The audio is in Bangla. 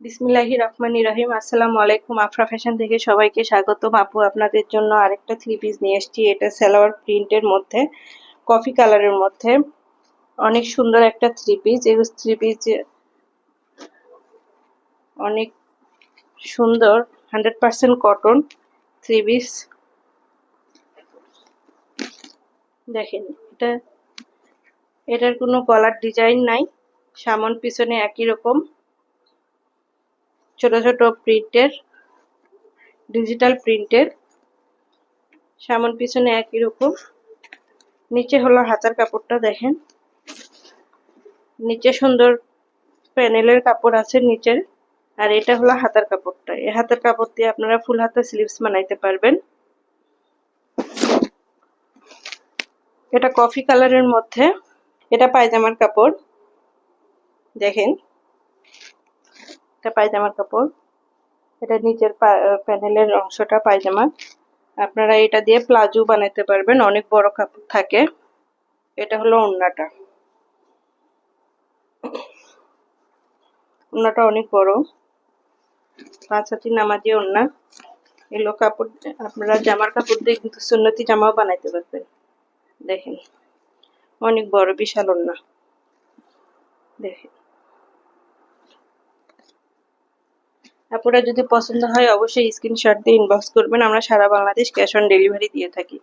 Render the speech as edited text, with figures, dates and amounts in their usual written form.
বিসমিল্লাহির রহমানির রহিম। আসসালামু আলাইকুম। আফরা ফ্যাশন থেকে সবাইকে স্বাগতম। আপু আপনাদের জন্য আরেকটা থ্রি পিস নিয়ে এসেছি। এটা সালোয়ার প্রিন্টের মধ্যে, কফি কালারের মধ্যে অনেক সুন্দর একটা থ্রি পিস। এই থ্রি পিস অনেক সুন্দর, 100% কটন থ্রি পিস। দেখেন, এটার কোনো গলার ডিজাইন নাই, সামন পিছনে একই রকম ছোট ছোট প্রিন্টের, ডিজিটাল প্রিন্টের, সামন পিছনে একই রকম। নিচে হলো হাতার কাপড়টা, দেখেন নিচে সুন্দর প্যানেলের কাপড় আছে নিচের, আর এটা হলো হাতার কাপড়টা। এই হাতার কাপড় দিয়ে আপনারা ফুল হাতা স্লিভস বানাইতে পারবেন। এটা কফি কালারের মধ্যে, এটা পায়জামার কাপড়। দেখেন, এটা পায়জামার কাপড়, এটা নিচের প্যানেলের অংশটা পায়জামা। আপনারা এটা দিয়ে প্লাজো বানাইতে পারবেন, অনেক বড় কাপড় থাকে। এটা হলো ওড়নাটা, ওড়নাটা অনেক বড়, 5 হাতি নামাজি ওড়না। এগুলো কাপড় আপনারা জামার কাপড় দিয়ে কিন্তু সুন্নতি জামাও বানাইতে পারবেন। দেখেন, অনেক বড় বিশাল ওড়না। দেখেন, আপনারা যদি পছন্দ হয় অবশ্যই স্ক্রিনশট দিয়ে ইনবক্স করবেন। আমরা সারা বাংলাদেশ ক্যাশ অন ডেলিভারি দিয়ে থাকি।